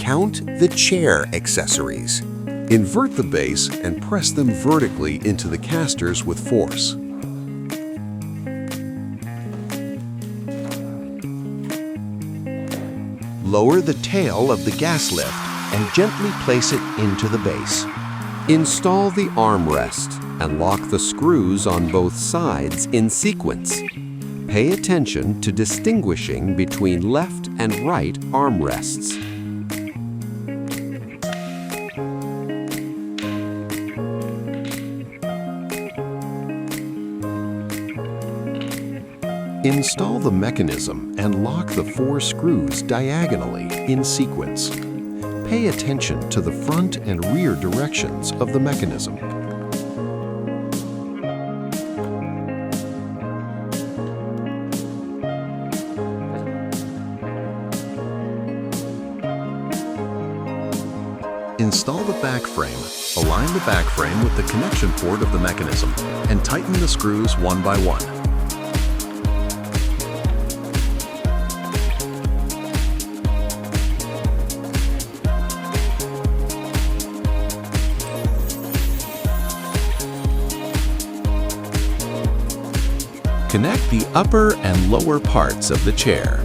Count the chair accessories. Invert the base and press them vertically into the casters with force. Lower the tail of the gas lift and gently place it into the base. Install the armrest and lock the screws on both sides in sequence. Pay attention to distinguishing between left and right armrests. Install the mechanism and lock the 4 screws diagonally in sequence. Pay attention to the front and rear directions of the mechanism. Install the back frame. Align the back frame with the connection port of the mechanism and tighten the screws one by one. Connect the upper and lower parts of the chair.